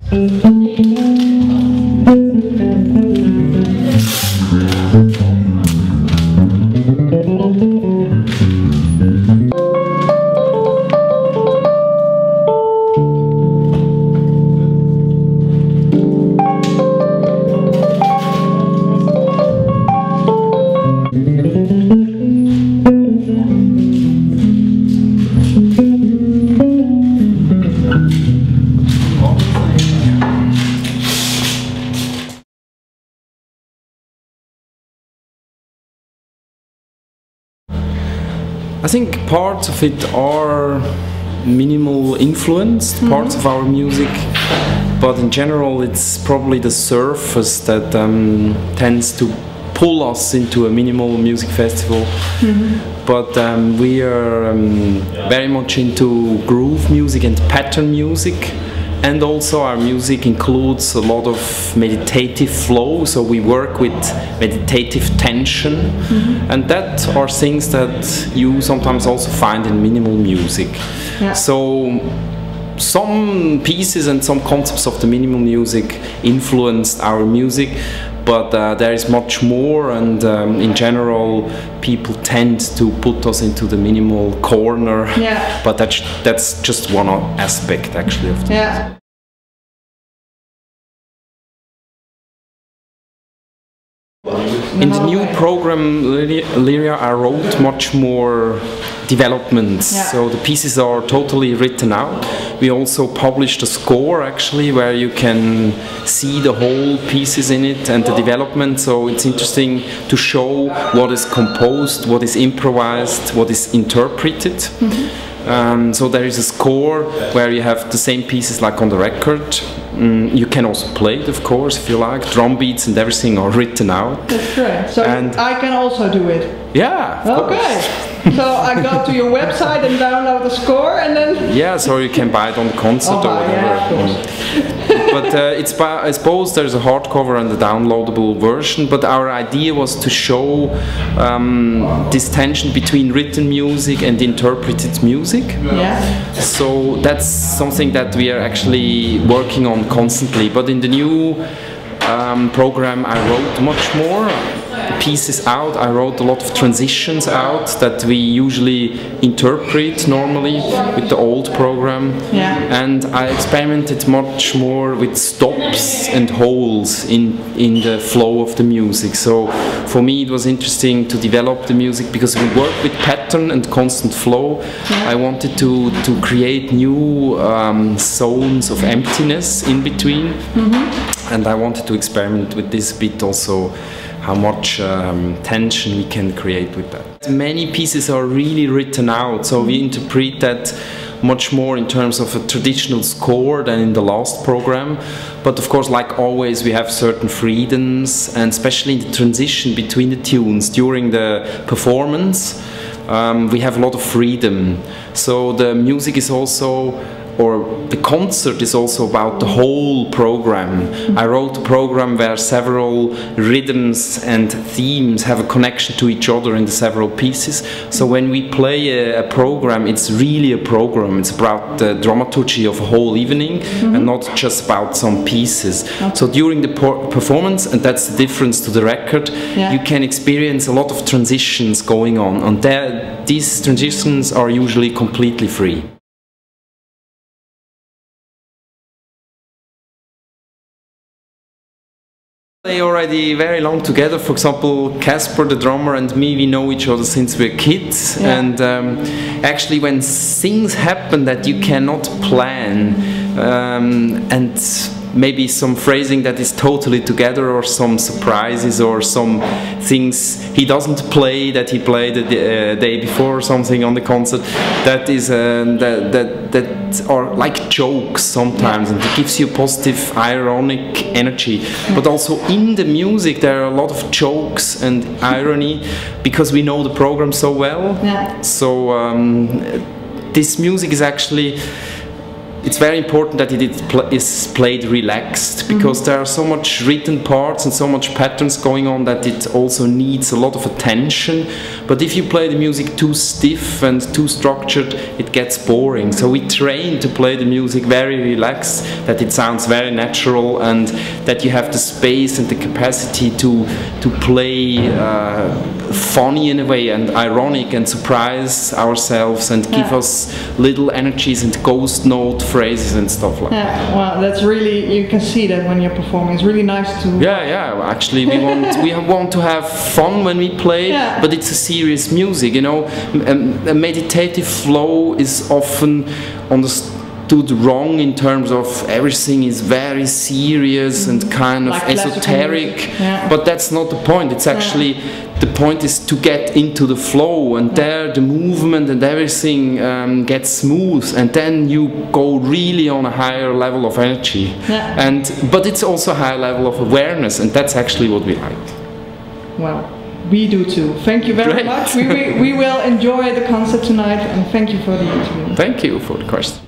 I think parts of it are minimal influenced, parts of our music, but in general it's probably the surface that tends to pull us into a minimal music festival. But we are very much into groove music and pattern music. And also our music includes a lot of meditative flow, so we work with meditative tension, and that are things that you sometimes also find in minimal music. Yeah. So some pieces and some concepts of the minimal music influenced our music, but there is much more, and in general people tend to put us into the minimal corner. Yeah. But that's just one aspect actually of the music. In the new program Llyria, I wrote much more developments, so the pieces are totally written out. We also published a score actually where you can see the whole pieces in it and the development, so it's interesting to show what is composed, what is improvised, what is interpreted. So there is a score where you have the same pieces like on the record. You can also play it, of course, if you like. Drum beats and everything are written out. That's right. So I can also do it? Yeah, of course. So I go to your website and download the score and then... Yeah, so you can buy it on the concert or whatever. But I suppose there's a hardcover and a downloadable version, but our idea was to show this tension between written music and interpreted music. Yeah. So that's something that we are actually working on constantly. But in the new program I wrote much more pieces out. I wrote a lot of transitions out that we usually interpret normally with the old program. Yeah. And I experimented much more with stops and holes in the flow of the music. So for me it was interesting to develop the music because we work with pattern and constant flow. Yeah. I wanted to create new zones of emptiness in between. And I wanted to experiment with this bit also, how much tension we can create with that. Many pieces are really written out, so we interpret that much more in terms of a traditional score than in the last program. But of course, like always, we have certain freedoms, and especially in the transition between the tunes during the performance, we have a lot of freedom. So the music is also, or the concert is also about the whole program. I wrote a program where several rhythms and themes have a connection to each other in the several pieces. So when we play a program, it's really a program. It's about the dramaturgy of a whole evening and not just about some pieces. So during the performance, and that's the difference to the record, you can experience a lot of transitions going on. And these transitions are usually completely free. They already very long together. For example, Casper, the drummer, and me, we know each other since we're kids. Yeah. And actually, when things happen that you cannot plan, and maybe some phrasing that is totally together, or some surprises, or some things he doesn't play that he played the day before or something on the concert, that is that are like jokes sometimes, and it gives you positive ironic energy. But also in the music there are a lot of jokes and irony because we know the program so well. So this music is actually, it's very important that it is played relaxed, because there are so much written parts and so much patterns going on that it also needs a lot of attention. But if you play the music too stiff and too structured, it gets boring. So we train to play the music very relaxed, that it sounds very natural, and that you have the space and the capacity to play funny in a way, and ironic, and surprise ourselves, and give us little energies and ghost note phrases and stuff like that. Well, that's really, you can see that when you're performing. It's really nice to... Yeah, actually we want to have fun when we play, but it's a serious music, you know. A meditative flow is often understood wrong in terms of everything is very serious and kind of like esoteric, but that's not the point. It's actually, the point is to get into the flow, and there the movement and everything gets smooth, and then you go really on a higher level of energy. But it's also a high level of awareness, and that's actually what we like. Well, we do too. Thank you very much. We will enjoy the concert tonight, and thank you for the interview. Thank you for the question.